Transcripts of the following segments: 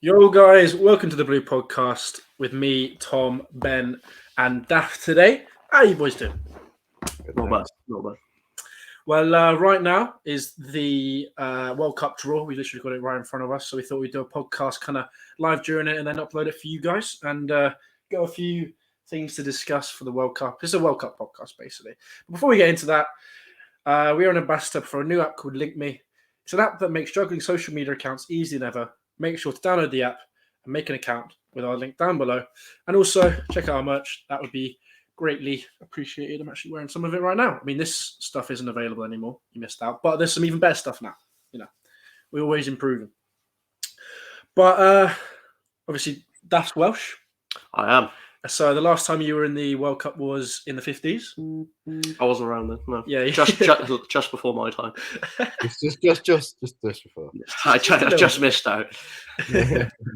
Yo, guys, welcome to the Blue Podcast with me, Tom, Ben, and Daft today. How you boys doing? Not bad. Well, right now is the World Cup draw. We literally got it right in front of us, so we thought we'd do a podcast kind of live during it and then upload it for you guys and got a few things to discuss for the World Cup. It's a World Cup podcast, basically. But before we get into that, we are an ambassador for a new app called LinkMe. It's an app that makes juggling social media accounts easier than ever. Make sure to download the app and make an account with our link down below. And also check out our merch. That would be greatly appreciated. I'm actually wearing some of it right now. I mean, this stuff isn't available anymore. You missed out. But there's some even better stuff now. You know, we're always improving. But obviously, that's Welsh. I am. So the last time you were in the World Cup was in the 50s? I wasn't around then. No. Yeah. just before my time. It's just before. I just missed out.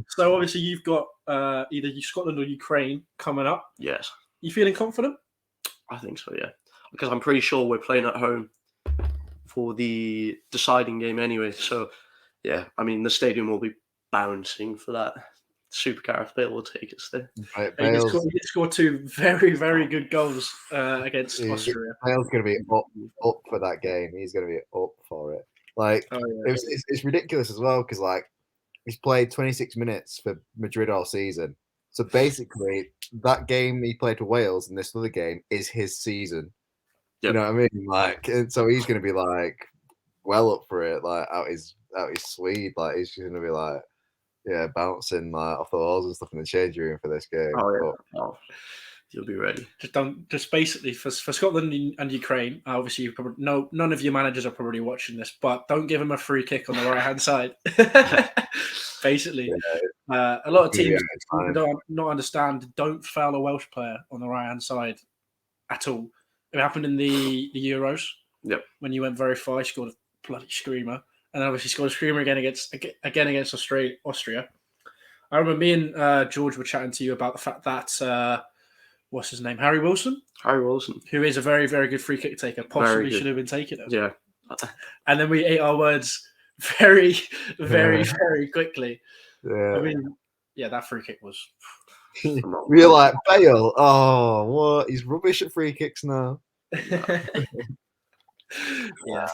So obviously you've got either Scotland or Ukraine coming up. Yes. You feeling confident? I think so, yeah. Because I'm pretty sure we're playing at home for the deciding game anyway. So, yeah, I mean, the stadium will be bouncing for that. Super Gareth Bale will take us there. Right, He did score two very, very good goals against Austria. Bale's going to be up for that game. He's going to be up for it. Like, it's ridiculous as well because, like, he's played 26 minutes for Madrid all season. So basically, that game he played for Wales and this other game is his season. Yep. You know what I mean? Like, and so he's going to be like well up for it, like out his sleeve. Like he's going to be like, yeah, bouncing like off the walls and stuff in the change room for this game. Oh yeah, you'll be ready. Just basically for Scotland and Ukraine. Obviously, you probably none of your managers are probably watching this, but don't give him a free kick on the right hand side. Basically, a lot of teams don't not understand. Don't foul a Welsh player on the right hand side at all. It happened in the Euros. Yep. When you went very far, he scored a bloody screamer. And then obviously scored a screamer again against Austria. I remember me and George were chatting to you about the fact that what's his name, Harry Wilson, who is a very, very good free kick taker, possibly should have been taking it. Yeah. And then we ate our words very, very, very quickly. Yeah. I mean, yeah, that free kick was. We were like, Bale. Oh, what? He's rubbish at free kicks now. Yeah,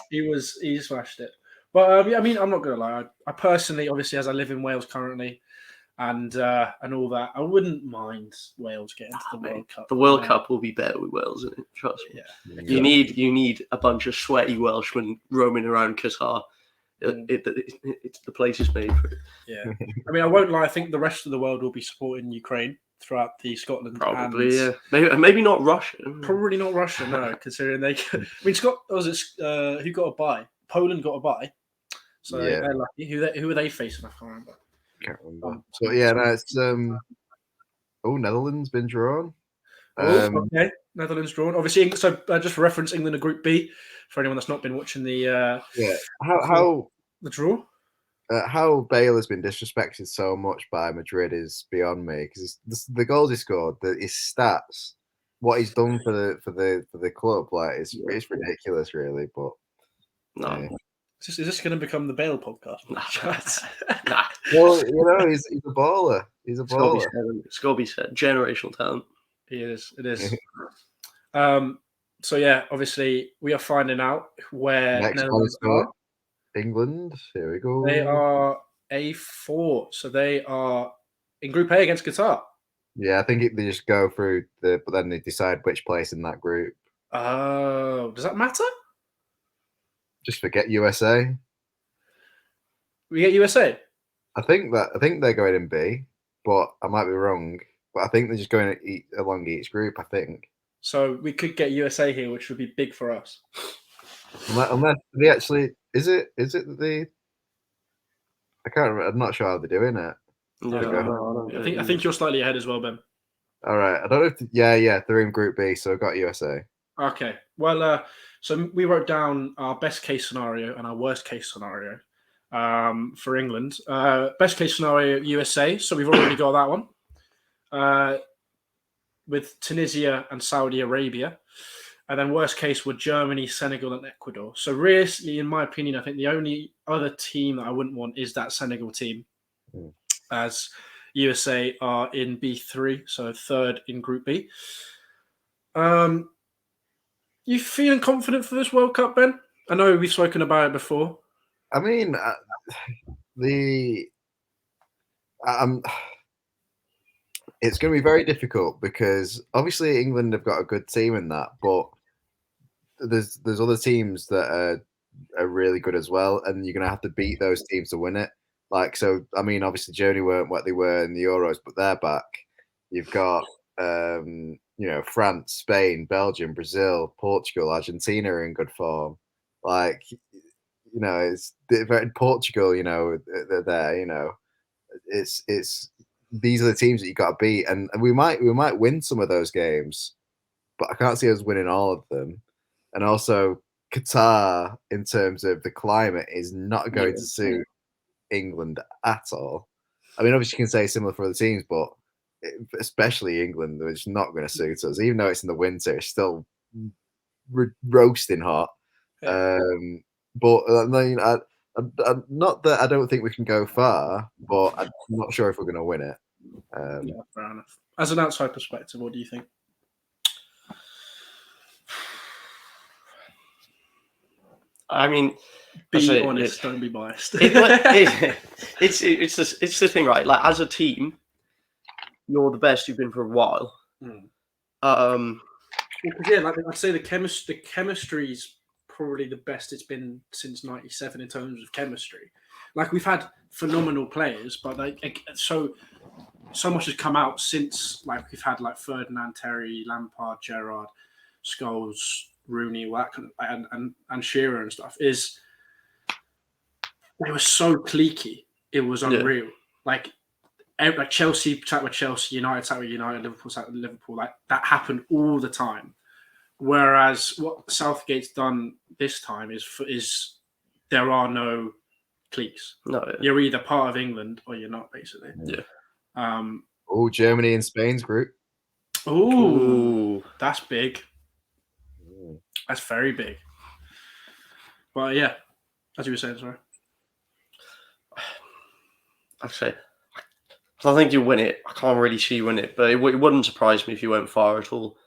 he smashed it. But I mean, I'm not gonna lie. I personally, obviously, as I live in Wales currently, and all that, I wouldn't mind Wales getting to the World Cup. The World Cup will be better with Wales, isn't it? Trust me. Yeah. You need a bunch of sweaty Welshmen roaming around Qatar. It's the place is made for it. Yeah. I mean, I won't lie. I think the rest of the world will be supporting Ukraine throughout the Scotland. Probably, yeah. Maybe not Russia. Probably not Russia, no. Considering they, I mean, who got a bye? Poland got a bye. So they're lucky. Who are they facing? I can't remember. So yeah, no, it's Netherlands been drawn. Okay, Netherlands drawn. Obviously, so just for reference, England are Group B. For anyone that's not been watching the how the draw. How Bale has been disrespected so much by Madrid is beyond me because the goals he scored, his stats, what he's done for the club, like it's ridiculous, really. But no. Yeah. Is this going to become the Bale podcast? Nah. Well, he's a baller. He's a baller. It's got to be said. Generational talent. He is. It is. So yeah, obviously we are finding out where Netherlands are. England. Here we go. They are A4, so they are in Group A against Qatar. Yeah, I think they just go through but then they decide which place in that group. Oh, does that matter? Just forget USA. We get USA. I think they're going in B, but I might be wrong. But I think they're just going along each group. I think. So we could get USA here, which would be big for us. Unless they actually is it the? I can't remember. I'm not sure how they're doing it. No, I think you're slightly ahead as well, Ben. All right. I don't know if they're in Group B, so I've got USA. Okay. Well, so we wrote down our best case scenario and our worst case scenario for England. Best case scenario, USA. So we've already got that one. With Tunisia and Saudi Arabia. And then worst case were Germany, Senegal, and Ecuador. So realistically, in my opinion, I think the only other team that I wouldn't want is that Senegal team. as USA are in B3, so third in Group B. You feeling confident for this World Cup, Ben? I know we've spoken about it before. I mean, it's going to be very difficult because obviously England have got a good team in that, but there's other teams that are really good as well, and you're going to have to beat those teams to win it. Like, so, I mean, obviously Germany weren't what they were in the Euros, but they're back. You've got, France, Spain, Belgium, Brazil, Portugal, Argentina are in good form. Like, it's Portugal, they're there, it's these are the teams that you got to beat, and we might win some of those games, but I can't see us winning all of them. And also, Qatar, in terms of the climate, is not going to suit England at all. I mean, obviously, you can say similar for other teams, but especially England, it's not going to suit us. Even though it's in the winter, it's still roasting hot. But I mean, not that I don't think we can go far, but I'm not sure if we're going to win it. Yeah, fair enough. As an outside perspective, what do you think? I mean, be honest, don't be biased. It's the thing, right? Like, as a team, you're the best you've been for a while. Yeah, like I'd say the chemistry's probably the best it's been since '97 in terms of chemistry. Like, we've had phenomenal players, but like so much has come out since, like, we've had like Ferdinand, Terry, Lampard, Gerrard, Scholes, Rooney, all that kind of, and Shearer and stuff. Is they were so cliquey, it was unreal. Like Chelsea sat with Chelsea, United sat with United, Liverpool sat with Liverpool. Like, that happened all the time. Whereas what Southgate's done this time is there are no cliques. No, yeah. You're either part of England or you're not, basically. Yeah. Germany and Spain's group. Oh, that's big. That's very big. But yeah, as you were saying, sorry. I'd say, I think you win it. I can't really see you win it, but it wouldn't surprise me if you went far at all.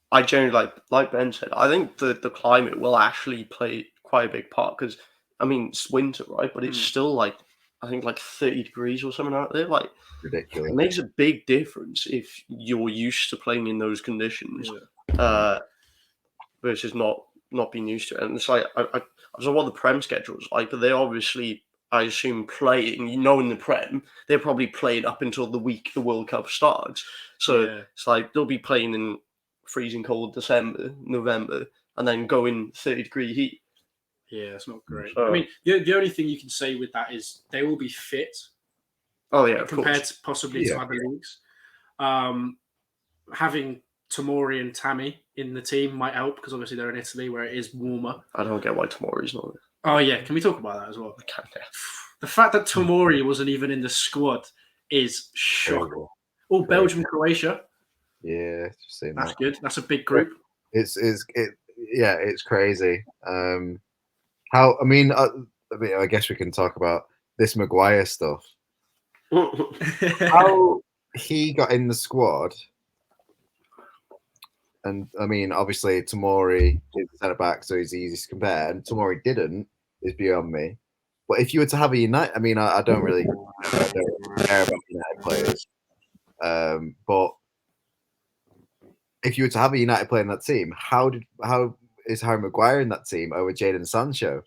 I generally, like Ben said, I think the climate will actually play quite a big part, because, I mean, it's winter, right? But it's still like, I think, like 30 degrees or something out there. Like, ridiculous. It makes a big difference if you're used to playing in those conditions, versus not being used to it. And it's like, I don't know what the Prem schedule's like, but they obviously, I assume, playing, in the Prem, they're probably playing up until the week the World Cup starts. So it's like they'll be playing in freezing cold December, November, and then go in 30-degree heat. Yeah, it's not great. So, I mean, the only thing you can say with that is they will be fit. Oh yeah, compared to possibly to other leagues. Having Tomori and Tammy in the team might help, because obviously they're in Italy where it is warmer. I don't get why Tomori's not there. Oh yeah, can we talk about that as well? I can, yeah. The fact that Tomori wasn't even in the squad is shocking. Oh, Belgium, Croatia. Yeah, just saying that's good. That's a big group. It's crazy. I guess we can talk about this Maguire stuff. How he got in the squad, and I mean, obviously Tomori is the centre back, so he's easy to compare, and Tomori didn't, is beyond me. But if you were to have a United, I mean, I don't really care about United players, but if you were to have a United player in that team, how is Harry Maguire in that team over Jadon Sancho?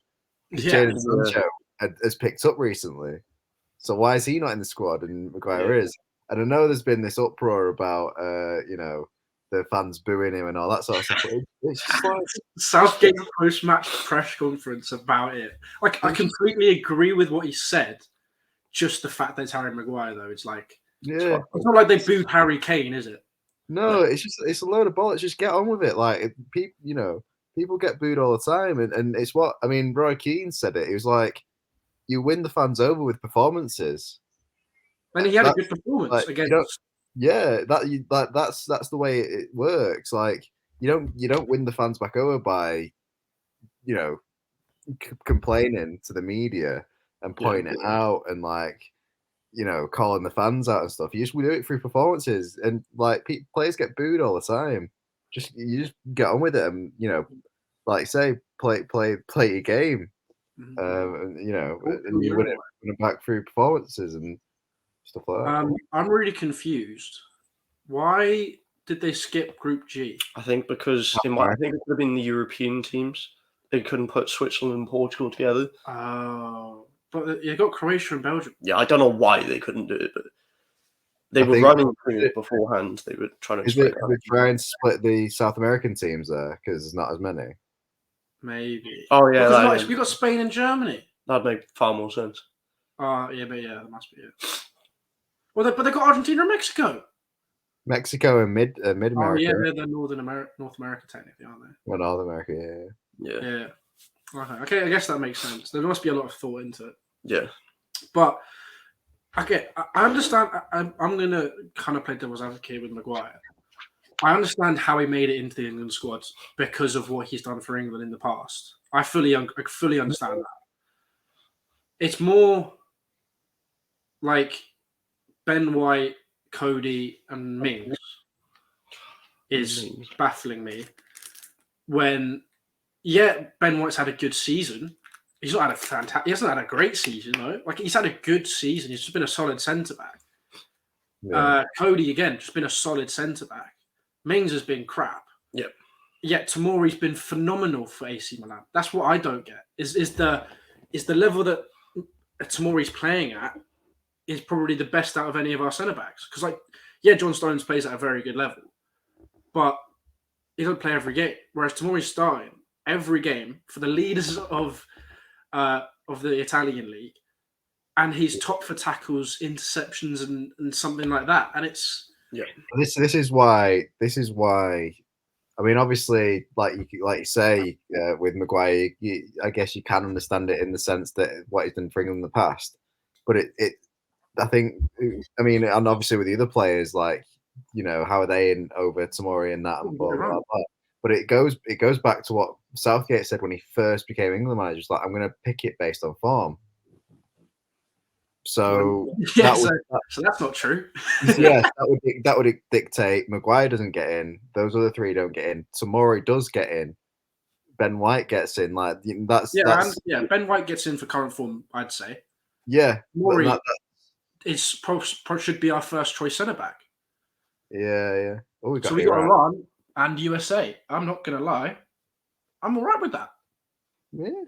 Jadon Sancho has picked up recently. So why is he not in the squad and Maguire is? And I know there's been this uproar about, the fans booing him and all that sort of stuff. It's just like Southgate's post-match press conference about it. Like, I completely agree with what he said. Just the fact that it's Harry Maguire, though, it's like, it's not like they booed Harry Kane, is it? No, it's a load of bollocks. Just get on with it. Like, people get booed all the time, and it's what I mean. Roy Keane said it. He was like, you win the fans over with performances, and he had a good performance against. That's the way it works. Like, you don't win the fans back over by, complaining to the media and pointing it out, and like, calling the fans out and stuff. We do it through performances, and like players get booed all the time. You just get on with it, and like say, play your game, and you win it back through performances and stuff like that. I'm really confused. Why did they skip Group G? I think because I think it could have been the European teams. They couldn't put Switzerland and Portugal together. Oh, but you got Croatia and Belgium. Yeah, I don't know why they couldn't do it, but they were running through it beforehand. They were trying to try and split the South American teams there because there's not as many. Maybe. Oh yeah, we got Spain and Germany. That'd make far more sense. Yeah, that must be it. Well, but they got Argentina and Mexico. Mexico and Mid America. Oh yeah, they're North America technically, aren't they? Well, North America, yeah. Okay, I guess that makes sense. There must be a lot of thought into it. Yeah, but I understand. I'm going to kind of play devil's advocate with Maguire. I understand how he made it into the England squad because of what he's done for England in the past. I fully understand that. It's more like Ben White, Cody, and Mings is baffling me. When, Ben White's had a good season. He's not had he hasn't had a great season though. Like he's had a good season. He's just been a solid centre back. Yeah. Cody again, just been a solid centre back. Mings has been crap. Yep. Yet Tomori's been phenomenal for AC Milan. That's what I don't get. Is the level that Tomori's playing at is probably the best out of any of our centre backs. Because John Stones plays at a very good level, but he doesn't play every game. Whereas Tomori's starting every game for the leaders of the Italian league, and he's top for tackles, interceptions, and something like that. And it's This is why. I mean, obviously, like you say, with Maguire, I guess you can understand it in the sense that what he's done for England in the past. But I think, I mean, and obviously with the other players, like how are they in over Tomori and that and blah blah blah. But it goes back to what Southgate said when he first became England manager. It's like, I'm going to pick it based on form. So so that's not true. that would dictate Maguire doesn't get in. Those other three don't get in. Tomori does get in. Ben White gets in. Ben White gets in for current form, I'd say. Yeah, Tomori should be our first choice centre back. Yeah. Oh, we got Iran and USA. I'm not gonna lie, I'm all right with that. Yeah,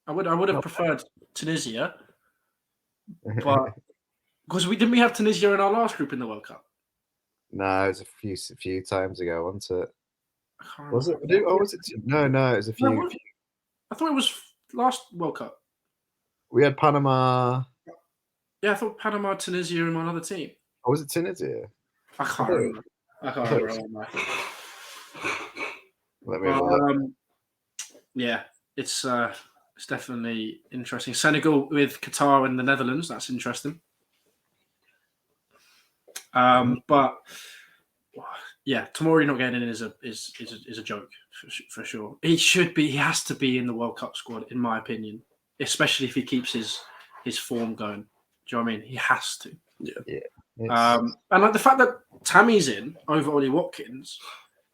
I would have preferred Tunisia, but because we have Tunisia in our last group in the World Cup. No, it was a few times ago, wasn't it? Was it? Was it? No, it was a few. I thought it was last World Cup. We had Panama. Yeah, I thought Panama, Tunisia, and one other team. Oh, was it Tunisia? I can't remember. Let me have a look. Yeah, it's definitely interesting. Senegal with Qatar and the Netherlands. That's interesting. But yeah, Tomori not getting in is a joke for sure. He has to be in the World Cup squad, in my opinion, especially if he keeps his form going. Do you know what I mean? He has to. Yeah. And like the fact that Tammy's in over Ollie Watkins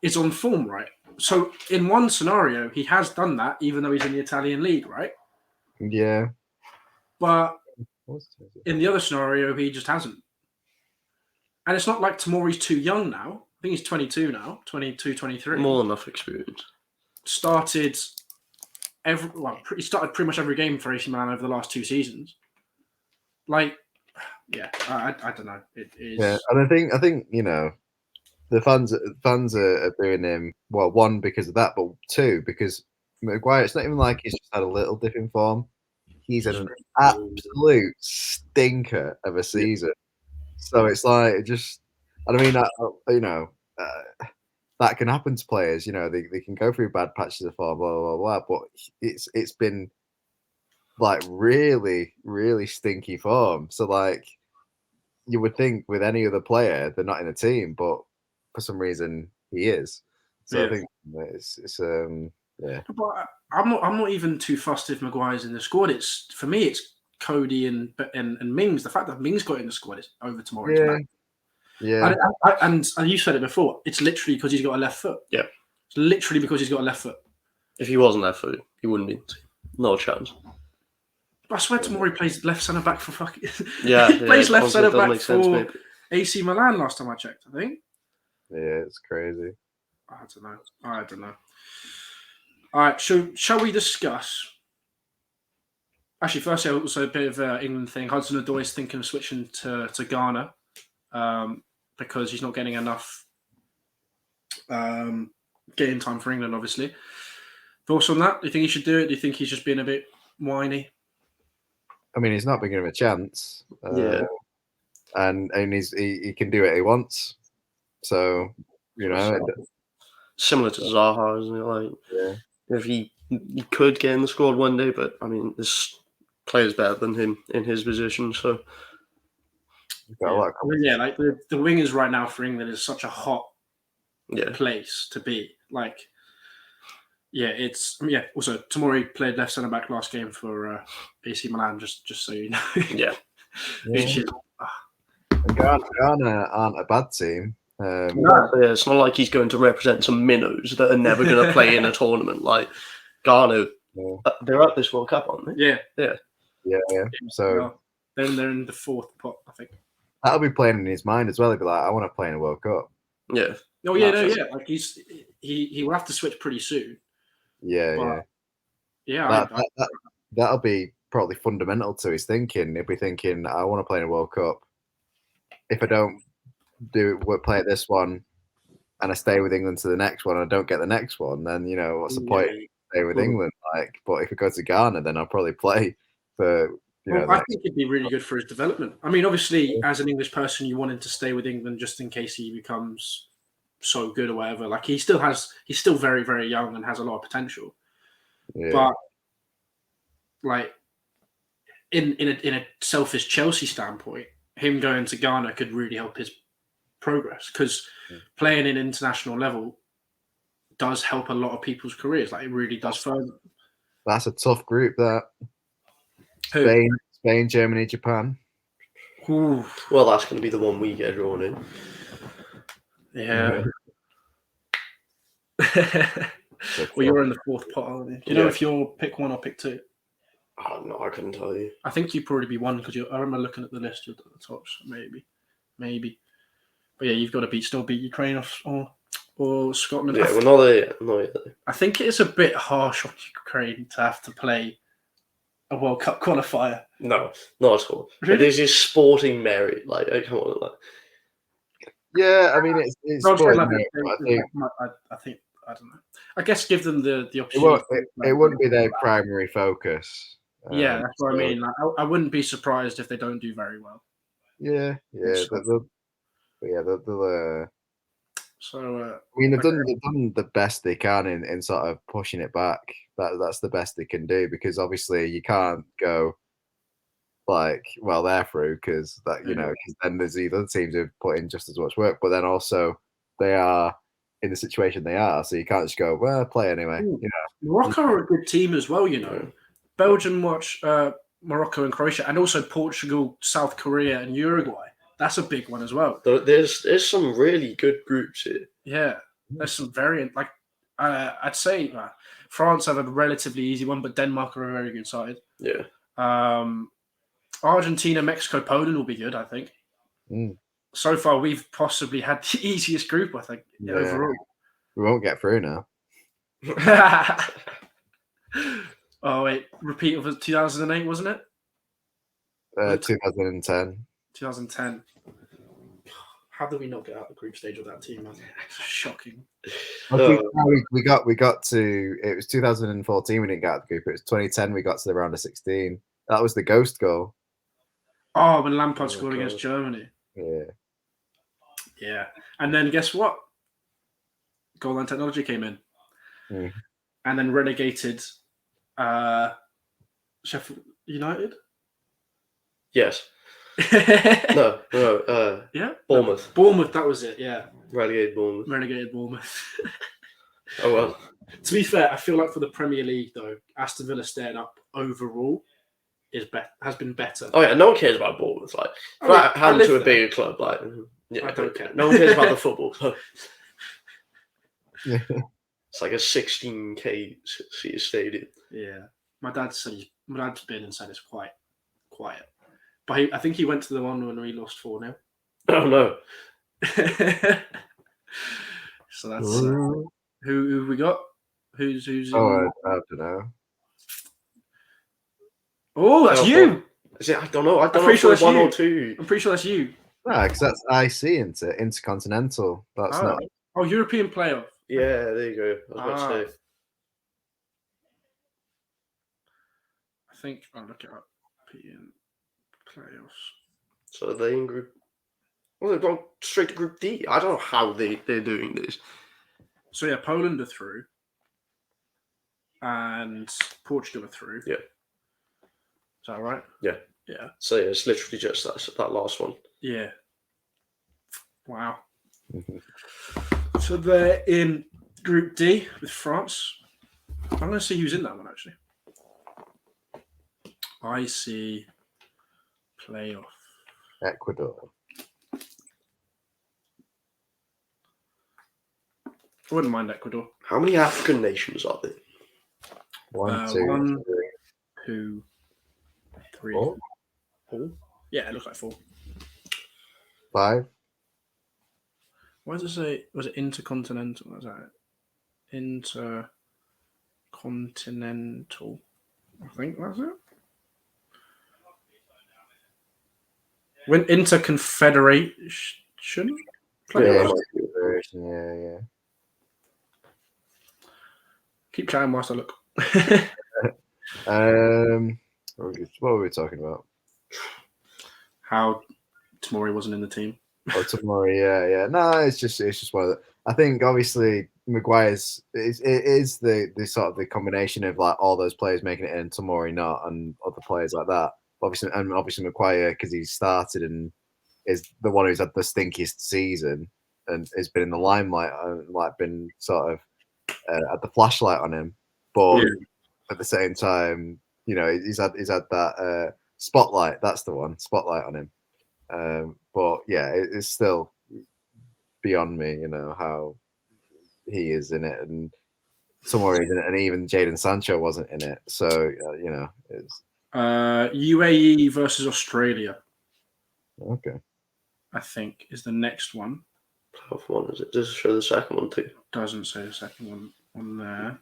is on form, right? So in one scenario, he has done that, even though he's in the Italian league, right? Yeah. But in the other scenario, he just hasn't. And it's not like Tomori's too young now. I think he's 22 now, 22, 23. More than enough experience. He started pretty much every game for AC Milan over the last 2 seasons. I don't know. It is. Yeah, and I think the fans are doing him well. 1, because of that, but 2, because Maguire. It's not even like he's just had a little dip in form. He's had an absolute stinker of a season. So it's like that can happen to players. They can go through bad patches of form, blah blah blah. But it's been like really, really stinky form. So like you would think with any other player, they're not in a team, but for some reason he is. So I think it's. But I'm not even too fussed if Maguire's in the squad. For me, it's Cody and Mings. The fact that Mings got in the squad is over tomorrow. Yeah. Yeah. And you said it before. It's literally because he's got a left foot. Yeah. It's literally because he's got a left foot. If he wasn't left foot, he wouldn't be. No chance. I swear tomorrow he plays left centre back for fucking. Yeah. He plays left centre back sense, for maybe. AC Milan last time I checked, I think. Yeah, it's crazy. I don't know. All right, shall we discuss? Actually, firstly, also a bit of England thing. Hudson-Odoi is thinking of switching to Ghana because he's not getting enough game time for England, obviously. Thoughts on that? Do you think he should do it? Do you think he's just being a bit whiny? I mean, he's not been given a chance. Yeah. And he can do what he wants. So, similar to Zaha, isn't it? Like, yeah. if he could get in the squad one day, but I mean, this player's better than him in his position. So, Like the wingers right now for England is such a hot place to be. Like, Also, Tomori played left centre back last game for AC Milan. Just so you know. Yeah. Ghana aren't a bad team. It's not like he's going to represent some minnows that are never going to play in a tournament. Like Ghana, they're at this World Cup, aren't they? Yeah. So then they're in the fourth pot, I think. That'll be playing in his mind as well. He'll be like, I want to play in a World Cup. Yeah. Oh yeah, Like he will have to switch pretty soon. That'll be probably fundamental to his thinking. He'll be thinking, I want to play in a World Cup. If I don't play at this one, and I stay with England to the next one, and I don't get the next one, then what's the point? Stay with England, but if I go to Ghana, then I'll probably play for. I think it'd be really good for his development. I mean, obviously, as an English person, you want him to stay with England just in case he becomes so good or whatever. Like he's still very, very young and has a lot of potential. Yeah. But like in a selfish Chelsea standpoint, him going to Ghana could really help his progress because playing in international level does help a lot of people's careers. Like it really does further. That's a tough group. That Spain, Germany, Japan. Ooh. Well, that's going to be the one we get drawn in. Yeah. Well, you're in the fourth pot, aren't you? Do you know if you're pick one or pick two? Oh, no, I couldn't tell you. I think you'd probably be one because I remember looking at the list, you're at the top, so maybe. But yeah, you've got to still beat Ukraine or Scotland. Yeah, we're not there yet. I think it is a bit harsh on Ukraine to have to play a World Cup qualifier. No, not at all. Really? It is his sporting merit. Like, come on. Like. Yeah, I mean, it's sporting merit. I think, I don't know. I guess give them the opportunity. It wouldn't be their primary focus. Yeah, that's what I mean. Like, I wouldn't be surprised if they don't do very well. Yeah. They'll So I mean, they've done the best they can in sort of pushing it back. That's the best they can do because obviously you can't go they're through because because then there's the other teams who've put in just as much work, but then also they are in the situation they are, so you can't just go play anyway. Morocco are a good team as well. Belgium watch Morocco and Croatia, and also Portugal, South Korea, and Uruguay. That's a big one as well. There's some really good groups here. Yeah, there's some variant. Like I'd say France have a relatively easy one, but Denmark are a very good side. Yeah. Argentina, Mexico, Poland will be good, I think. So far, we've possibly had the easiest group, I think, overall. We won't get through now. Oh wait, repeat of 2008, wasn't it? 2010. 2010. How did we not get out of the group stage of that team? Man? Shocking. We got to. It was 2014. We didn't get out of the group. It was 2010. We got to the round of 16. That was the ghost goal. Oh, when Lampard scored against Germany. Yeah. And then guess what? Goal line technology came in, and then relegated Sheffield United. Yes. No. Yeah. Bournemouth. Bournemouth. That was it. Yeah. Relegated Bournemouth. Oh well. To be fair, I feel like for the Premier League though, Aston Villa staying up overall has been better. Oh yeah, no one cares about Bournemouth. Like, hand to a bigger club. Like, yeah, I don't care. No one cares about the football. Yeah. It's like a 16K seat stadium. Yeah, my dad's been and said it's quite quiet, but I think he went to the one when we lost 4-0. Oh no! So that's who we got. Who's Oh, I don't know. Oh, that's you. Is it? I don't know. I don't know pretty sure if it's that's 1 you. or 2. I'm pretty sure that's you. No, because that's IC Intercontinental. That's not. Oh, European playoff. Yeah, there you go. I was about to say. I think I'll look it up. European playoffs. So they in group. Well, they've gone straight to Group D. I don't know how they're doing this. So yeah, Poland are through, and Portugal are through. Yeah. Is that right? Yeah. Yeah. So yeah, it's literally just that last one. Yeah. Wow. So they're in Group D with France. I'm going to see who's in that one, actually. I see playoff. Ecuador. I wouldn't mind Ecuador. How many African nations are there? 1, 2, 2, 3, 4. Yeah, it looks like 4. 5. Why does it say? Was it intercontinental? Was that it? Intercontinental. I think that's it. When interconfederation. Yeah. Keep chatting whilst I look. What were we talking about? How Tomori wasn't in the team. Oh, Tomori, yeah. No, it's just one of the. I think obviously Maguire's it is the sort of the combination of like all those players making it in, Tomori not, and other players like that. Obviously Maguire because he started and is the one who's had the stinkiest season and has been in the limelight and like been sort of had the flashlight on him, but at the same time, you know, he's had that spotlight. That's the one, spotlight on him. But yeah, it's still beyond me, you know, how he is in it and somewhere he's in it, and even Jadon Sancho wasn't in it. So you know, it's UAE versus Australia. Okay. I think is the next one. Playoff one, is it? Does it show the second one too? Doesn't say the second one on there.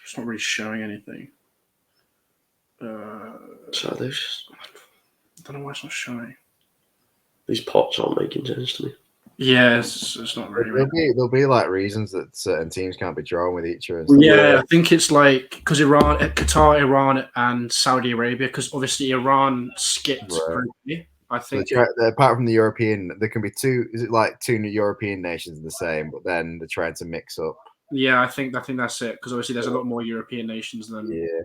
It's not really showing anything. So there's I don't know why it's not showing. These pots aren't making sense to me. Yeah, it's not really. There'll be like reasons that certain teams can't be drawn with each other. Yeah, I think it's like because Qatar, Iran, and Saudi Arabia. Because obviously Iran skipped. Right. I think apart from the European, there can be two. Is it like two European nations in the same? But then they're trying to mix up. Yeah, I think that's it. Because obviously there's a lot more European nations than. Yeah.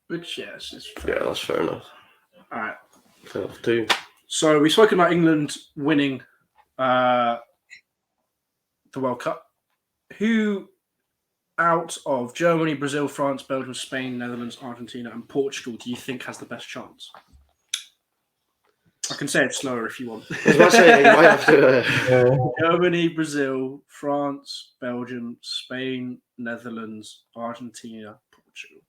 Which yes, is fair. Yeah, that's fair enough. All right. Fair enough too. So we've spoken about England winning the World Cup. Who out of Germany, Brazil, France, Belgium, Spain, Netherlands, Argentina, and Portugal do you think has the best chance? I can say it slower if you want. I was about to say, you might have to. Germany, Brazil, France, Belgium, Spain, Netherlands, Argentina, Portugal.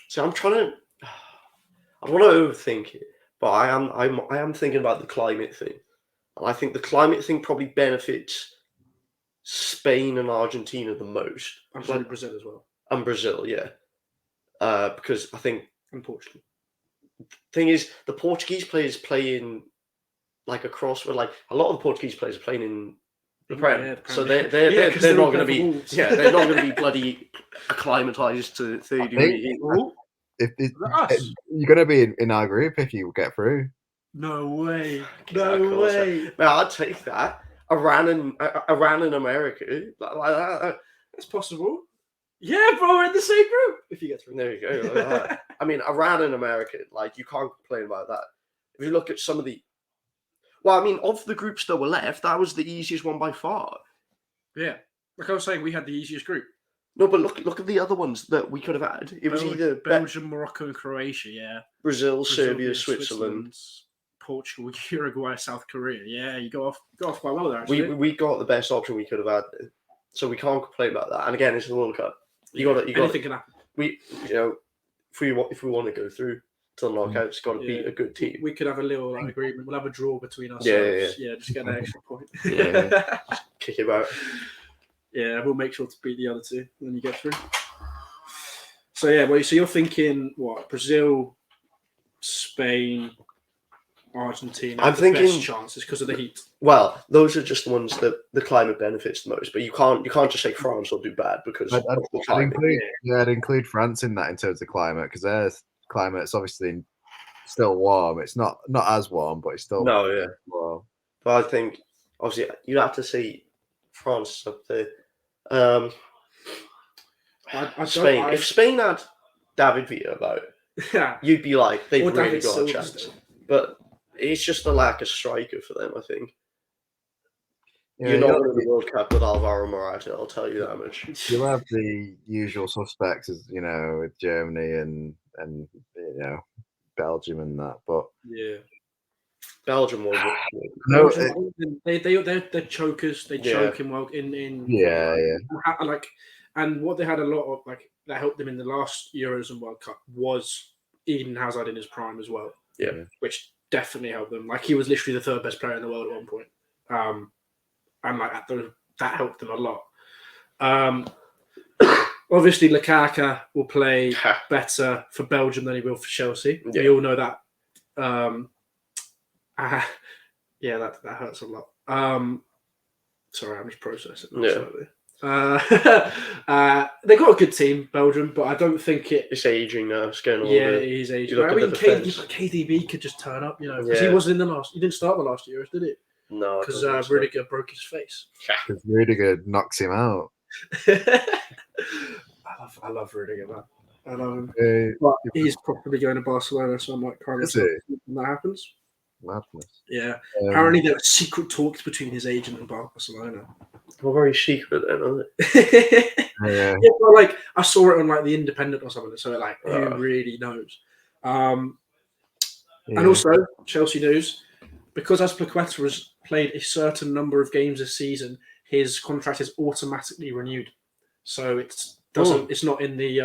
So I'm trying to. I don't want to overthink it, but I am thinking about the climate thing, and I think the climate thing probably benefits Spain and Argentina the most. I'm sorry, Brazil as well. And Brazil, yeah. Because I think and Portugal. Thing is, the Portuguese players play in like across, but like a lot of the Portuguese players are playing in the Prem, yeah, so they're not going to be they're not going to be bloody acclimatized to 30 degree. You're going to be in our group if you get through. No way! No way! Man, I'd take that. Iran and America like that. It's possible. Yeah, bro, we're in the same group. If you get through, there you go. I mean, Iran and America, like you can't complain about that. If you look at some of the, Well, I mean, of the groups that were left, that was the easiest one by far. Yeah, like I was saying, we had the easiest group. No, but look at the other ones that we could have had. It was either Belgium, Morocco, and Croatia. Yeah, Brazil, Serbia, Switzerland, Portugal, Uruguay, South Korea. Yeah, you go off quite well there. Actually. We got the best option we could have had, so we can't complain about that. And again, it's a World Cup. Anything can happen. If we want to go through to the knockouts, it's got to beat a good team. We could have a little agreement. We'll have a draw between ourselves. Yeah, just get an extra point. Just kick it out. Yeah, we'll make sure to beat the other two when you get through. So yeah, so you're thinking what? Brazil, Spain, Argentina. I'm thinking best chances because of the heat. Well, those are just the ones that the climate benefits the most. But you can't just say France will do bad because I'd include France in that in terms of climate, because their climate's obviously still warm. It's not as warm, but it's still warm. But I think obviously you'd have to see France up there. Spain. If Spain had David Villa about it, you'd be like, they've really got a chance. But it's just a lack of striker for them, I think. You're not winning the World Cup with Alvaro Morata, I'll tell you that much. You'll have the usual suspects, as with Germany and Belgium and that, but Belgium will. No, they're chokers. They choke him well in. Like, and what they had a lot of that helped them in the last Euros and World Cup was Eden Hazard in his prime as well. Yeah, which definitely helped them. Like, he was literally the third best player in the world at one point. And that helped them a lot. Obviously, Lukaku will play better for Belgium than he will for Chelsea. Yeah. We all know that. That hurts a lot. Sorry, I'm just processing. They got a good team, Belgium, but I don't think it's aging now. It's getting older. Yeah, he's aging. I mean, KDB could just turn up, because he wasn't in the last. He didn't start the last Euros, did he? No, because Rudiger broke his face. Because Rudiger knocks him out. I love Rudiger, man. I love him. But he's probably going to Barcelona, so I'm kind of when that happens. Madness. Yeah. Apparently there are secret talks between his agent and Barcelona. Well, very secret then, aren't they? Yeah, but I saw it on The Independent or something, so who really knows? And also Chelsea news, because Azpilicueta has played a certain number of games this season, his contract is automatically renewed. So it's not in the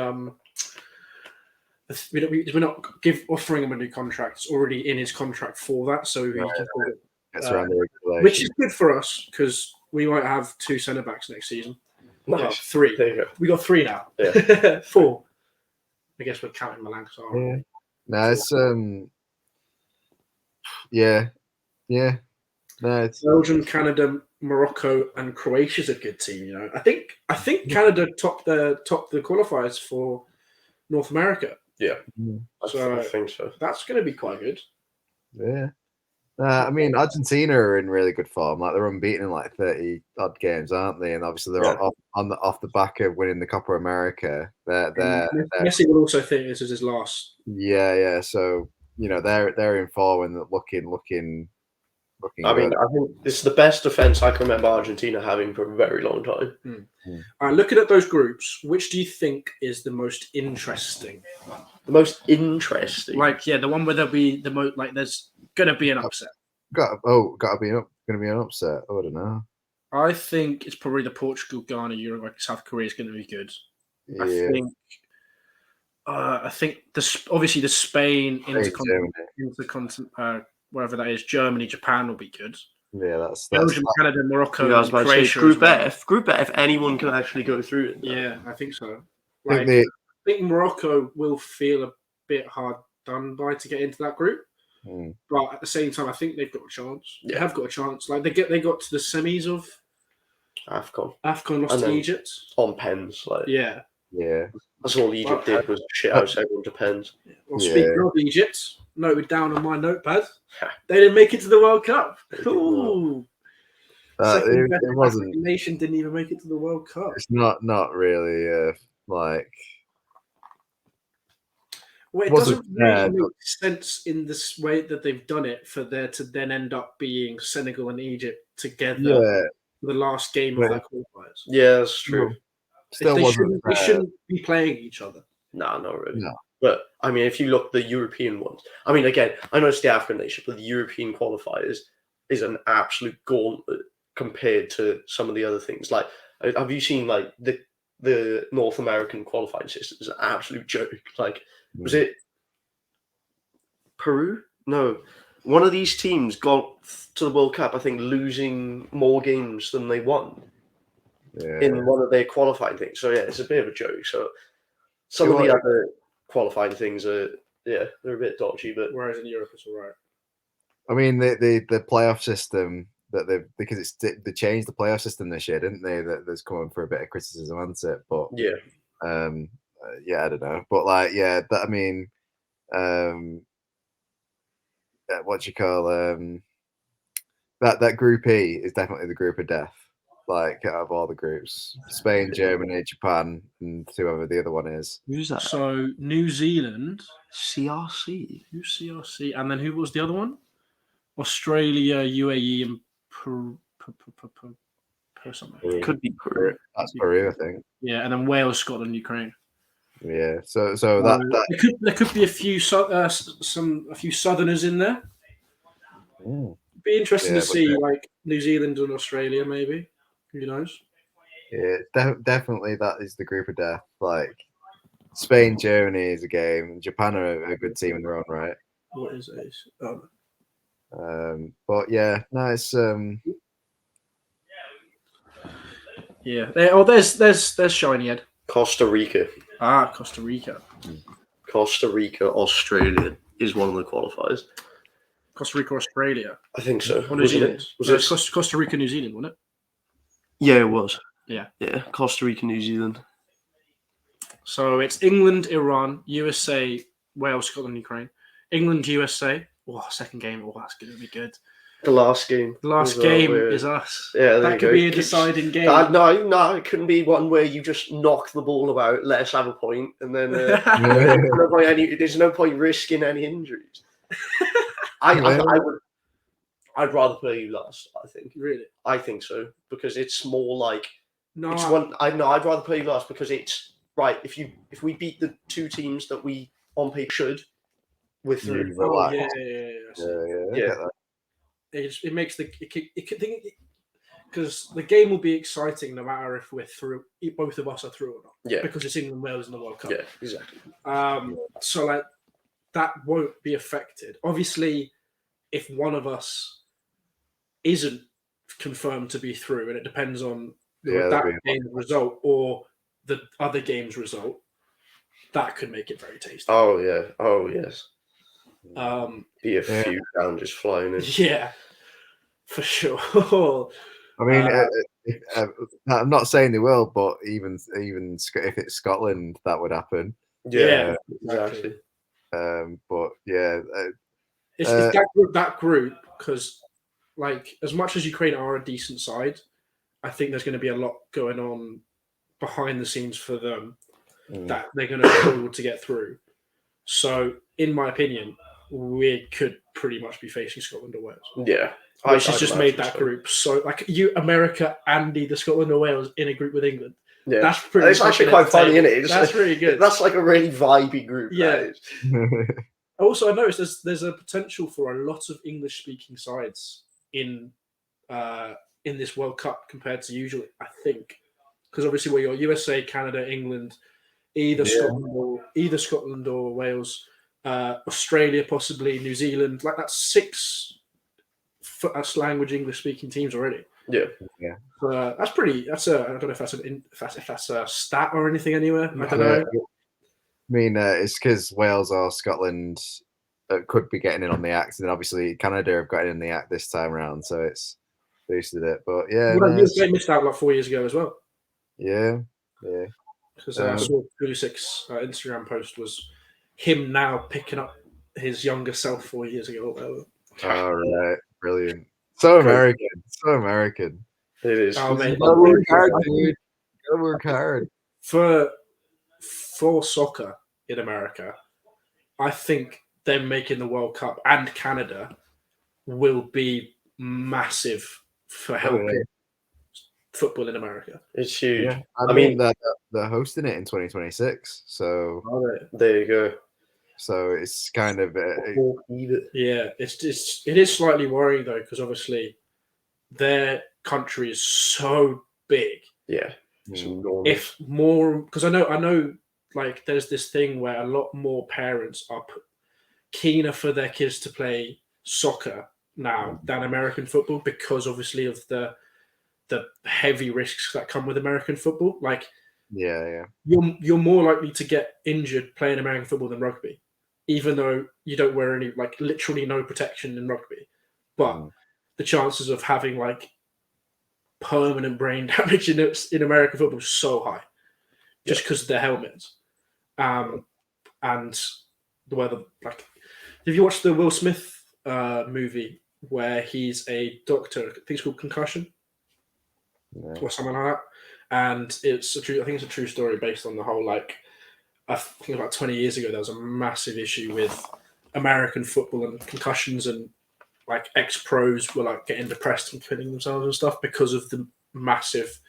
we're not offering him a new contract. It's already in his contract for that, so he can pull it. Which is good for us because we might have 2 centre backs next season. Nice. 3. There you go. We got 3 now. Yeah. 4. I guess we're counting Malang. Yeah. No, it's No, it's Belgium, Canada, Morocco, and Croatia's a good team. I think Canada topped the qualifiers for North America. Yeah, so I think so. That's going to be quite good. Yeah. I mean, Argentina are in really good form. They're unbeaten in 30 odd games, aren't they? And obviously they're off the back of winning the Copa America. Messi will also think this is his last. Yeah. So they're in form and looking. I mean, I think this is the best defense I can remember Argentina having for a very long time. All right, looking at those groups, which do you think is the most interesting? The most interesting, the one where there'll be the most there's going to be an upset. Going to be an upset. I don't know. I think it's probably the Portugal, Ghana, Uruguay, South Korea is going to be good. Yeah. I think obviously the Spain intercontinental. Wherever that is, Germany, Japan will be good. Yeah, that's Belgium, Canada, Morocco, and Croatia. Group F. Group F, anyone can actually go through it. Yeah, I think so. I think Morocco will feel a bit hard done by to get into that group, but at the same time, I think they've got a chance. They have got a chance. They got to the semis of AFCON. Lost to Egypt on pens. Yeah. That's all Egypt did was shit out everyone to pens. Well, speaking of Egypt, noted down on my notepad, they didn't make it to the World Cup. Ooh. It wasn't. The nation didn't even make it to the World Cup. It's not really Well, Well, it Wasn't doesn't really fair, make sense in this way that they've done it for there to then end up being Senegal and Egypt together yeah, for the last game of but that qualifiers. Yeah, that's true. still They wasn't shouldn't, fair. they shouldn't be playing each other. No, not really. No. But I mean, if you look the European ones, I mean, again, I know it's the African nation, but the European qualifiers is an absolute gauntlet compared to some of the other things. Like, have you seen like the North American qualifying system is an absolute joke? Like, was it Peru? No, one of these teams got to the World Cup, I think, losing more games than they won in one of their qualifying things. So yeah, it's a bit of a joke. So some of the other qualifying things are, they're a bit dodgy, but Whereas in Europe, it's all right. I mean, the playoff system that because they changed the playoff system this year, didn't they? That's coming for a bit of criticism, hasn't it? But yeah, yeah, I don't know. But like, yeah, that I mean, what you call that group E is definitely the group of death. Like out of all the groups, Spain, Germany, Japan, and whoever the other one is. who's that? So New Zealand, CRC. who's CRC, and then who was the other one? Australia, UAE, and Peru something. Peru. Could be Peru. That's Peru, I think. Yeah, and then Wales, Scotland, Ukraine. Yeah. So that there could be a few Southerners in there. Be interesting to see like New Zealand and Australia, maybe. Who knows? Yeah, definitely that is the group of death. Like Spain, Germany is a game. Japan are a good team in their own right. What is Ace? But yeah, no, it's yeah. There's Shiny Ed. Costa Rica. Costa Rica. Costa Rica, Australia is one of the qualifiers. Costa Rica, Australia. I think so. Or New Zealand. Was it Costa Rica, New Zealand, wasn't it? Yeah, it was. Yeah. Yeah, Costa Rica, New Zealand. So it's England, Iran, USA, Wales, Scotland, Ukraine. England, USA. Oh, second game. Oh, that's going to be good. The last game. The last game is us. Yeah, that could be a deciding game. No, it couldn't be one where you just knock the ball about, let us have a point, and then there's no point risking any injuries. I'd rather play you last. I think. Really? I think so because it's more like no. It's one. I'd rather play you last because it's right. If we beat the two teams that we on paper should, we're through. Oh, yeah. It makes because the game will be exciting no matter if we're through. If both of us are through or not. Yeah. Because it's England, Wales in the World Cup. Yeah, exactly. So like that won't be affected. Obviously, if one of us isn't confirmed to be through, and it depends on that game's result or the other game's result, that could make it very tasty. Oh yeah. Oh yes. Be a few down just flying in. Yeah, for sure. I mean, I'm not saying they will, but even if it's Scotland, that would happen. Yeah, exactly. But yeah, it's that group because, like, as much as Ukraine are a decent side, I think there's going to be a lot going on behind the scenes for them that they're going to struggle to get through. So, in my opinion, we could pretty much be facing Scotland or Wales. Yeah. Which has just made that group so, like, America and either Scotland or Wales in a group with England. Yeah. That's pretty. It's actually quite funny, isn't it? That's really good. That's like a really vibey group. Yeah. Also, I noticed there's a potential for a lot of English-speaking sides in this World Cup compared to usually, I think, because obviously we're USA, Canada, England, either Scotland or Wales, Australia, possibly New Zealand. Like that's 6 language English-speaking teams already. Yeah. That's pretty. I don't know if that's a stat or anything anywhere. I don't know. I mean, it's because Wales or Scotland could be getting in on the act, and obviously Canada have got in the act this time around, so it's boosted it. But yeah, they missed out like 4 years ago as well. Yeah. Because I saw Pulisic's Instagram post was him now picking up his younger self 4 years ago. All right, brilliant. So American. It is. Oh, mate, gotta work hard, dude. Gotta work hard. For soccer in America, I think them making the World Cup and Canada will be massive for helping football in America. It's huge. Yeah. I mean, they're hosting it in 2026. So there you go. So it's kind of yeah. It is slightly worrying though, because obviously their country is so big. Yeah. If more, because I know, like there's this thing where a lot more parents are keener for their kids to play soccer now than American football, because obviously of the heavy risks that come with American football. Like, you're more likely to get injured playing American football than rugby, even though you don't wear any, like, literally no protection in rugby. But the chances of having like permanent brain damage in American football is so high, just because of their helmets. And the weather, like, have you watched the Will Smith movie where he's a doctor? I think it's called Concussion or something like that. And I think it's a true story based on the whole, like, I think about 20 years ago, there was a massive issue with American football and concussions, and like ex-pros were like getting depressed and killing themselves and stuff because of the massive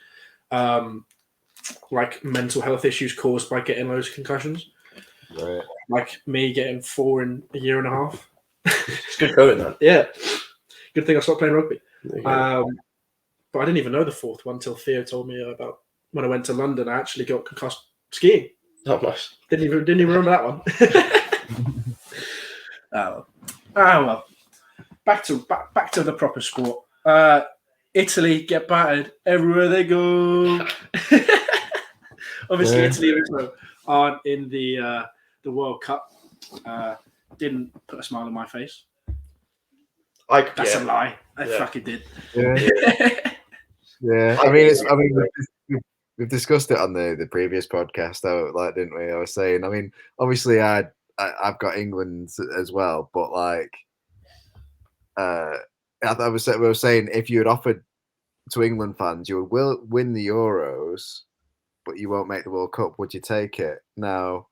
like mental health issues caused by getting loads of concussions. Right. Like me getting 4 in a year and a half. It's good going, man. Yeah. Good thing I stopped playing rugby. But I didn't even know the 4th one until Theo told me about when I went to London. I actually got concussed skiing. Oh, nice. Didn't even remember that one. Well. Back to the proper sport. Italy get battered everywhere they go. Obviously, Italy also aren't in the World Cup. Didn't put a smile on my face. That's a lie. I fucking did. Yeah. We've discussed it on the previous podcast, didn't we? I was saying, I mean, obviously, I've got England as well, but like, we were saying, if you had offered to England fans, you will win the Euros, but you won't make the World Cup, would you take it? Now,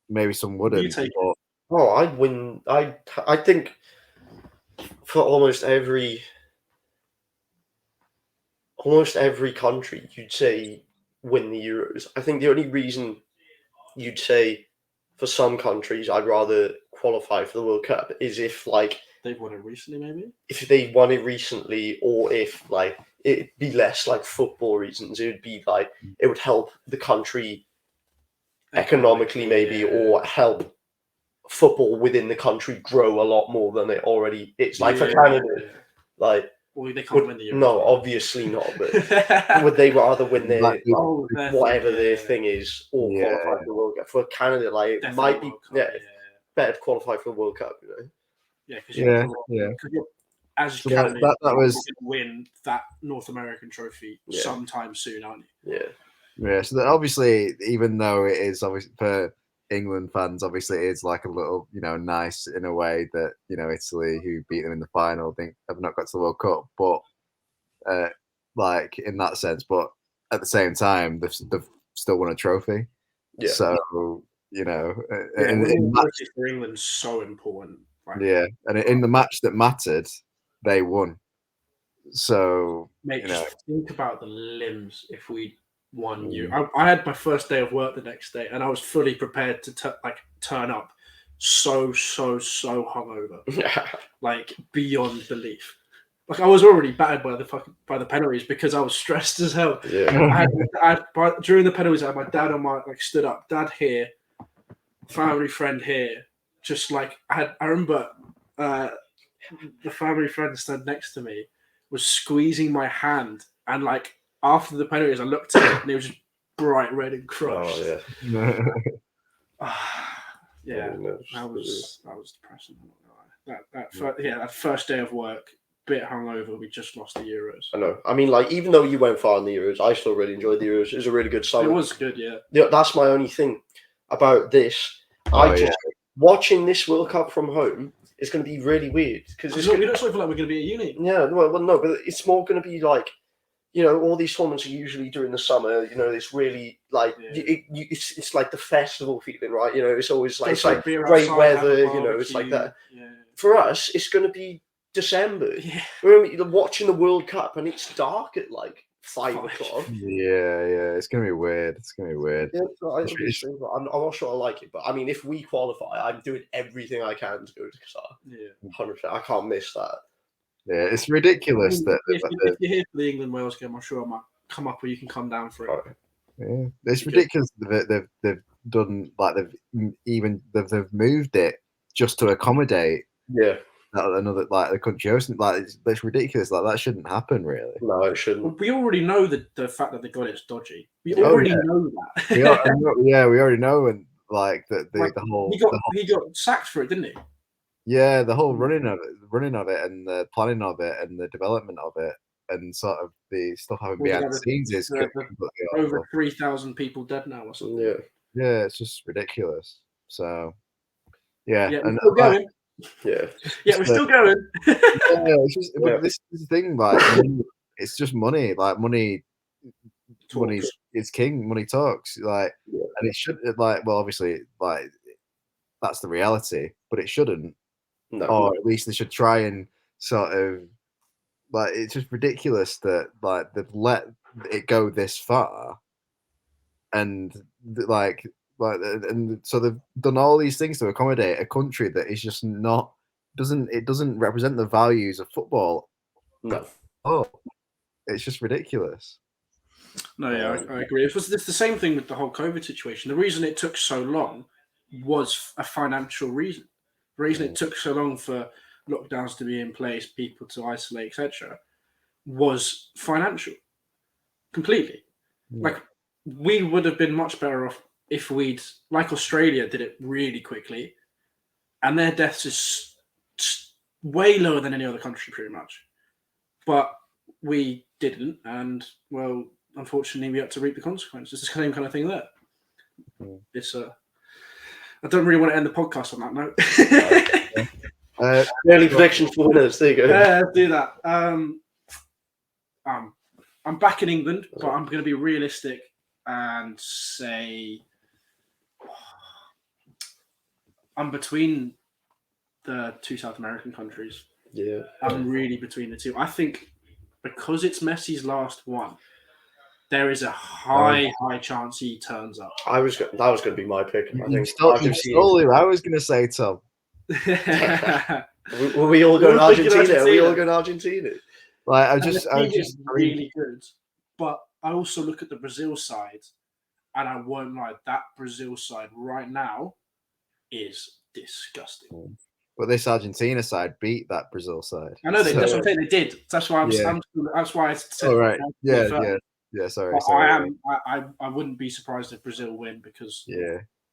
maybe some wouldn't. You take it. Oh, I'd win. I think for almost every country, you'd say win the Euros. I think the only reason you'd say for some countries I'd rather qualify for the World Cup is if, like, they've won it recently, maybe? If they won it recently, or if, like, it'd be less like football reasons. It would be like, it would help the country economically, maybe, or help football within the country grow a lot more than it already is. Like, for Canada, like, well, they can't win the Euros. No, obviously not. But would they rather win their whatever their thing is, or qualify for the World Cup? For Canada, like, it might be better to qualify for the World Cup, you know? Yeah, because as Canada, that was win that North American trophy sometime soon, aren't you? Yeah. So that obviously, even though it is obviously for England fans, obviously it is like a little, nice in a way that Italy, who beat them in the final, have not got to the World Cup, but like in that sense. But at the same time, they've still won a trophy. Yeah. So for England's so important. Yeah, and in the match that mattered, they won. So, mate, just think about the limbs if we won you. I had my first day of work the next day, and I was fully prepared to turn up so hungover, like beyond belief. Like, I was already battered by the penalties because I was stressed as hell. Yeah. During the penalties, I had my dad on my stood up, dad here, family friend here. Just like I remember, the family friend stood next to me, was squeezing my hand, and like after the penalties, I looked at it and it was just bright red and crushed. Oh yeah, that was depressing. That first day of work, bit hungover. We just lost the Euros. I know. I mean, like, even though you went far in the Euros, I still really enjoyed the Euros. It was a really good summer. It was good, yeah. Yeah, that's my only thing about this. Watching this World Cup from home is going to be really weird because we don't feel like we're going to be at uni. Yeah, well, no, but it's more going to be like you know, all these tournaments are usually during the summer. You know, it's really like it's like the festival feeling, right? You know, it's always like great weather. You know, it's like that. Yeah. For us, it's going to be December. Yeah. We're watching the World Cup, and it's dark at like 5 o'clock. Yeah, it's gonna be weird. It's gonna be weird. Yeah, I'm not sure I like it, but I mean, if we qualify, I'm doing everything I can to go to Qatar. Yeah, 100%. I can't miss that. Yeah, it's ridiculous that if you're here for the England-Wales game, I'm sure I might come up, or you can come down for it. Yeah, it's ridiculous that they've done like they've moved it just to accommodate another like the country hosting. Like it's ridiculous. Like that shouldn't happen, really. No, it shouldn't. Well, we already know that the fact that they got it's dodgy. We already know that. we already know, and like the whole he got sacked for it, didn't he? Yeah, the whole running of it, and the planning of it, and the development of it, and sort of the stuff having behind the scenes is over 3,000 people dead now or something. Yeah, it's just ridiculous. So yeah, we're still going. We're still going. It's just, but this is the thing, like it's just money. Like money is king. Money talks. Like, and it should like obviously like that's the reality, but it shouldn't. No. Or at least they should try and sort of like it's just ridiculous that like they've let it go this far, and and so they've done all these things to accommodate a country that is just not doesn't represent the values of football. No. Oh, it's just ridiculous. No, yeah, I agree. It's the same thing with the whole COVID situation. The reason it took so long was a financial reason. The reason it took so long for lockdowns to be in place, people to isolate, etc., was financial. Completely. Like, we would have been much better off if we'd, like Australia did it really quickly, and their deaths is way lower than any other country, pretty much. But we didn't, and, well, unfortunately, we had to reap the consequences. It's the same kind of thing there. It's I don't really want to end the podcast on that note. Early predictions for winners. There you go. Let's do that. I'm back in England, but I'm going to be realistic and say I'm between the two South American countries. Yeah. I'm really between the two. I think because it's Messi's last one, there is a high chance he turns up. That was going to be my pick. I think. I was going to say Tom. Were we all going Argentina? Are we all going Argentina? Like I just really good, but I also look at the Brazil side, and I won't lie, that Brazil side right now is disgusting. But this Argentina side beat that Brazil side. I know that's what I'm saying. They did. That's why that's why I said. All right. Yeah. Sorry. I wouldn't be surprised if Brazil win because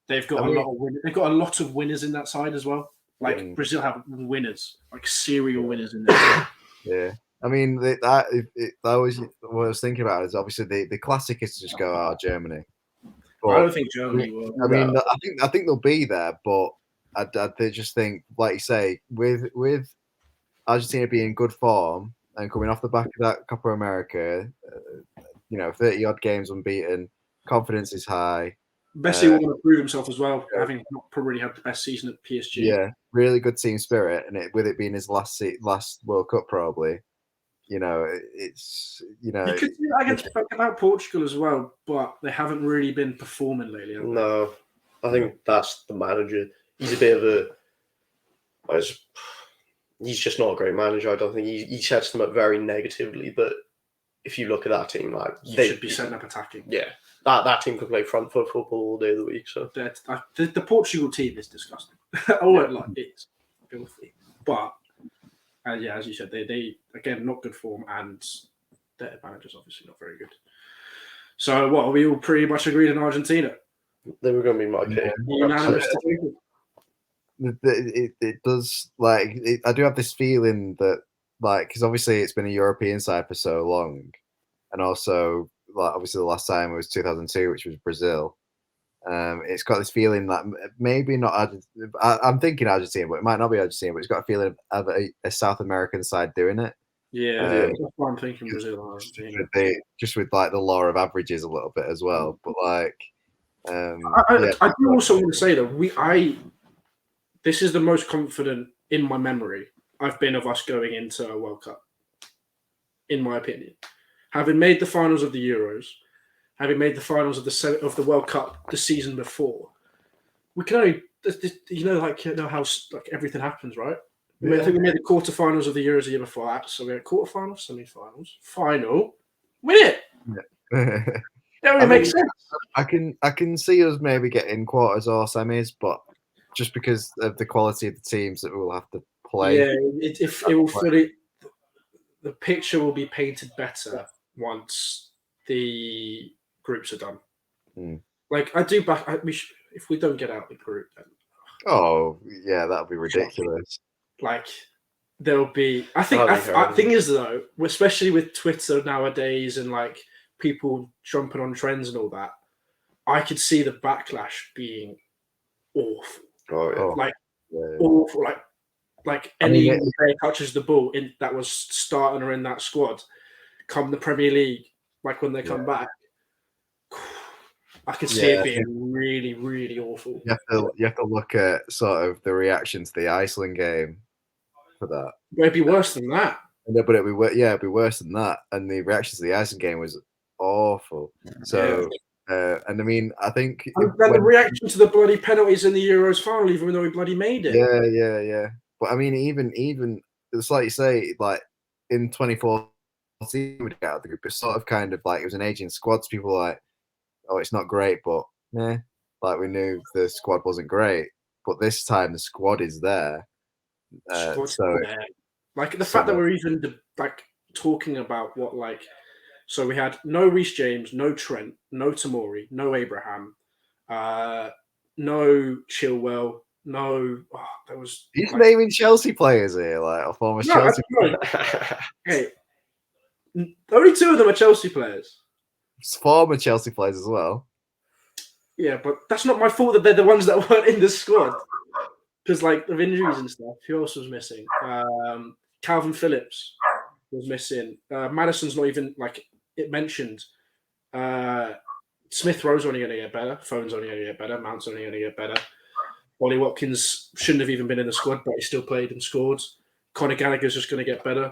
they've got a lot of winners in that side as well. Like Brazil have winners, like serial winners in there. Yeah. I mean, that was what I was thinking about is obviously the classic is to just go Germany. But I don't think Germany will. I mean, I think they'll be there, but I just think, like you say, with Argentina being in good form and coming off the back of that Copa America, 30 odd games unbeaten, confidence is high. Messi will want to prove himself as well, having not probably had the best season at PSG. Yeah, really good team spirit, and with it being his last World Cup, probably. It's You could say that about Portugal as well, but they haven't really been performing lately. No, I think that's the manager. He's a bit of he's just not a great manager. I don't think he sets them up very negatively. But if you look at that team, they should be setting up attacking. Yeah, that team could play front foot football all day of the week. So the Portugal team is disgusting. I won't lie, it's filthy. But as you said, they again not good form, and their manager's obviously not very good. So what, are we all pretty much agreed in Argentina? They were going to be my pick. It does I do have this feeling that because obviously it's been a European side for so long, and also obviously the last time was 2002, which was Brazil. It's got this feeling that maybe not Argentina. I'm thinking Argentina, but it might not be Argentina. But it's got a feeling of a South American side doing it. Yeah, Yeah. that's why I'm thinking Brazil and Argentina. Just with like the law of averages a little bit as well. But like, I do also want to say that this is the most confident in my memory I've been of us going into a World Cup, in my opinion. Having made the finals of the Euros, having made the finals of the World Cup the season before, we can only how like everything happens, right? I think we made the quarterfinals of the Euros the year before that, so we had quarterfinals, semi-finals, final, win it. Yeah. That really makes sense. I can see us maybe getting quarters or semis, but just because of the quality of the teams that we'll have to play. Yeah, it will fully. The picture will be painted better once the groups are done. Like I do if we don't get out the group, then oh yeah, that'll be ridiculous. Like there'll be. I think. Thing is though, especially with Twitter nowadays and like people jumping on trends and all that, I could see the backlash being awful. Awful. Like any player touches the ball that was starting or in that squad, come the Premier League, like when they come back, I could see it being really, really awful. You have to look at sort of the reaction to the Iceland game for that. But it'd be worse than that. No, but it'd be worse than that. And the reaction to the Iceland game was awful. So, and I mean, I think the reaction to the bloody penalties in the Euros final, even though we bloody made it. Yeah. But I mean, even it's like you say, like in 2014, we get out of the group. It's sort of kind of like it was an aging squad. So people were like, oh, it's not great, but like we knew the squad wasn't great. But this time the squad is there. Like the fact that we're even like talking about what like, so we had no Reece James, no Trent, no Tomori, no Abraham, no Chilwell, no. There was. He's naming Chelsea players here, like or former Chelsea. Hey, only two of them are Chelsea players. Former Chelsea players as well. Yeah, but that's not my fault that they're the ones that weren't in the squad. Because like of injuries and stuff, who else was missing? Calvin Phillips was missing. Madison's not even like it mentioned. Smith Rowe's only going to get better. Foden's only going to get better. Mount's only going to get better. Ollie Watkins shouldn't have even been in the squad, but he still played and scored. Conor Gallagher's just going to get better.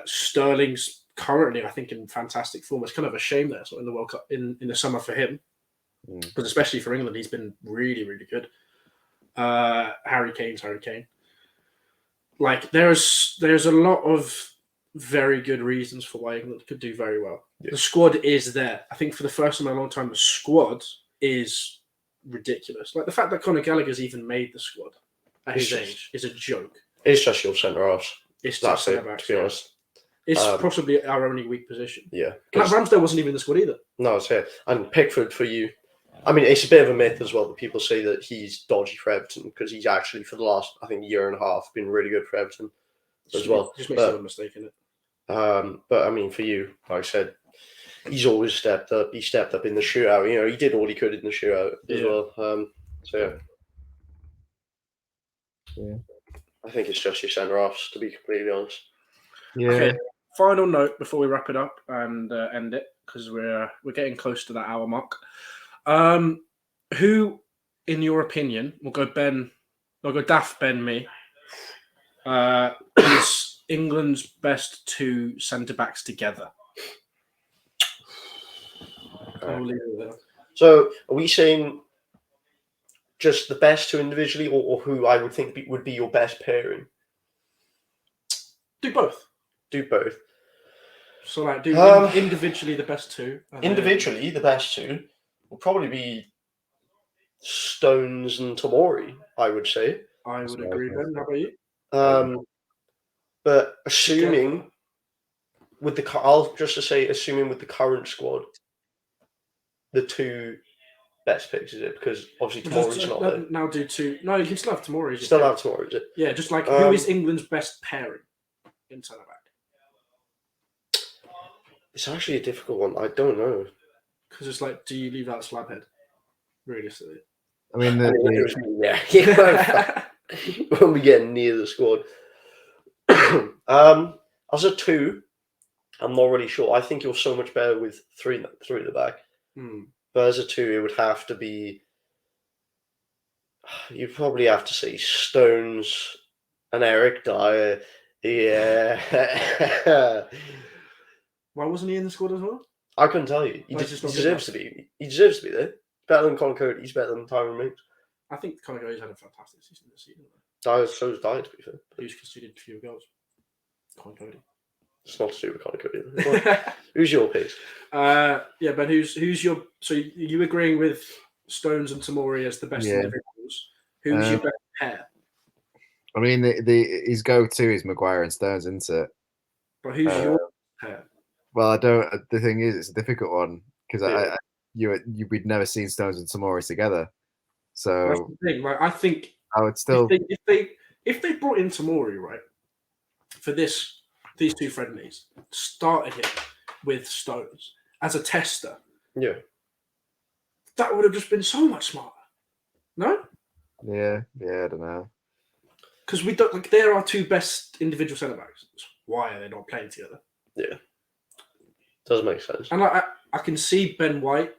Sterling's currently, I think, in fantastic form. It's kind of a shame that it's not in the World Cup in the summer for him, because especially for England, he's been really, really good. Harry Kane's Harry Kane. Like there's a lot of very good reasons for why England could do very well. Yeah. The squad is there. I think for the first time in a long time, the squad is ridiculous. Like the fact that Conor Gallagher's even made the squad at his age is a joke. It's just your centre halves. It's just it, to be honest. It's possibly our only weak position. Yeah. Like Ramsdale wasn't even in the squad either. No, it's here. And Pickford for you. I mean, it's a bit of a myth as well that people say that he's dodgy for Everton because he's actually, for the last, I think, year and a half, been really good for Everton as well. Just makes no mistake in it. But, I mean, for you, like I said, he's always stepped up. He stepped up in the shootout. You know, he did all he could in the shootout as well. Yeah. I think it's just your centre-halves, to be completely honest. Yeah. Okay. Final note before we wrap it up and end it, because we're getting close to that hour mark. Who, in your opinion, we'll go Daft Ben me, is England's best two centre-backs together? So, are we saying just the best two individually, or who I would think would be your best pairing? Do both. So, like, individually the best two. Individually, the best two will probably be Stones and Tomori, I would say. I would agree, Ben. How about you? But assuming with the current squad, the two best picks, is it? Because obviously Tomori's not there. Now do two. No, you can still have Tomori. Still have Tomori, is it? Yeah, just like who is England's best pairing in centre back? It's actually a difficult one. I don't know. Because it's like, do you leave out Slabhead? Realistically. I mean, when we get near the squad. As a 2, I'm not really sure. I think you're so much better with 3 at the back. But as a 2, it would have to be. You'd probably have to say Stones and Eric Dyer. Yeah. Why wasn't he in the squad as well? I couldn't tell you. He deserves to be. He deserves to be there. Better than Conor Cody. He's better than Tyrone Mings. I think Conor Cody's had a fantastic season this season. So has Dyer, to be fair. Who's conceded fewer goals? Conor Cody. It's not to do with Conor Cody. Who's your pick? Yeah, Ben. Who's your? So you agreeing with Stones and Tomori as the best individuals? Who's your best pair? I mean, his go-to is Maguire and Stones, isn't it? But who's your pair? Well, I don't. The thing is, it's a difficult one because we'd never seen Stones and Tomori together. So that's the thing. Like, I think I would still if they brought in Tomori, right, for these 2 friendlies, started him with Stones as a tester. Yeah, that would have just been so much smarter. No? Yeah, I don't know. Because we don't like they're our 2 best individual centre backs. Why are they not playing together? Yeah, does make sense. And I can see Ben White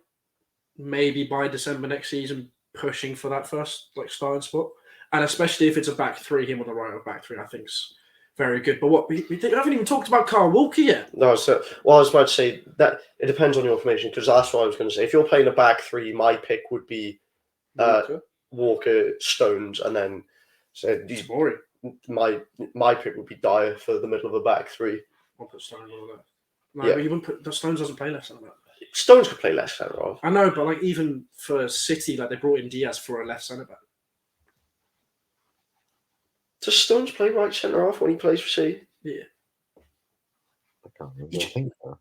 maybe by December next season pushing for that first starting spot, and especially if it's a back 3, him on the right of back 3, I think's very good. But what we haven't even talked about Carl Walker yet. No, so I was about to say that it depends on your information because that's what I was going to say. If you're playing a back 3, my pick would be Walker, Stones, and then Tomori. My pick would be Dyer for the middle of a back 3. I'll put Stones on that. No, but you wouldn't put Stones doesn't play left centre back. Stones could play left centre half. I know, but even for City, they brought in Diaz for a left centre back. Does Stones play right centre half when he plays for City? Yeah. I can't remember. I think so.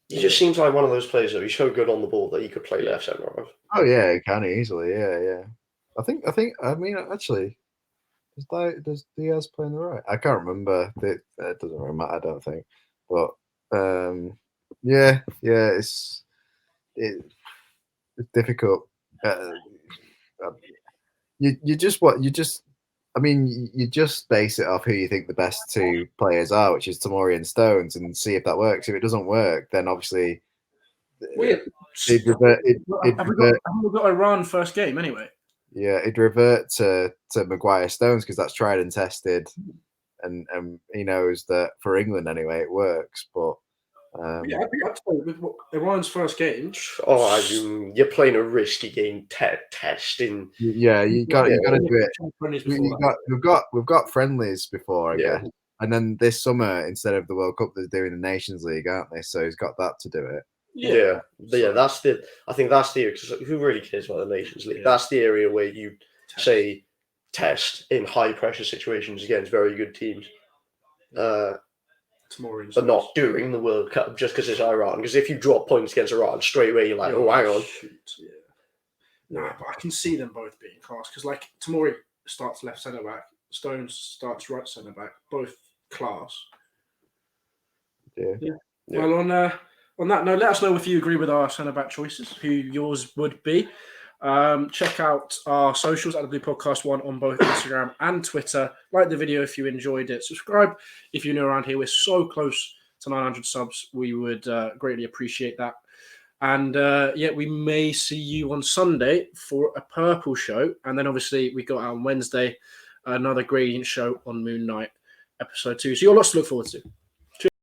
He just seems like one of those players that he's so good on the ball that he could play left centre half. Oh yeah, he can easily. Yeah. I think. I mean, actually, does Diaz play on the right? I can't remember. It doesn't really matter. I don't think. But yeah. It's difficult. You just base it off who you think the best 2 players are, which is Tomori and Stones, and see if that works. If it doesn't work, then obviously Have we got Iran first game anyway? Yeah, it'd revert to Maguire Stones because that's tried and tested, and he knows that for England anyway it works. But I think I'd say with Iran's first game. You're playing a risky game testing. Yeah, you got to do it. We've got friendlies before, I guess, and then this summer instead of the World Cup, they're doing the Nations League, aren't they? So he's got that to do it. Yeah. I think that's the because who really cares about the Nations League? Yeah. That's the area where you say test in high pressure situations against very good teams. But not during the World Cup just because it's Iran. Because if you drop points against Iran straight away, you're like, hang on. Nah, but I can see them both being class because Tomori starts left centre back, Stones starts right centre back, both class. Yeah. Well, on that note, let us know if you agree with our centre back choices, who yours would be. Check out our socials at the Blue Podcast 1 on both Instagram and Twitter. Like the video if you enjoyed it. Subscribe if you're new around here. We're so close to 900 subs. We would greatly appreciate that. And we may see you on Sunday for a purple show. And then obviously we got out on Wednesday, another gradient show on Moon Knight, episode 2. So you're lots to look forward to.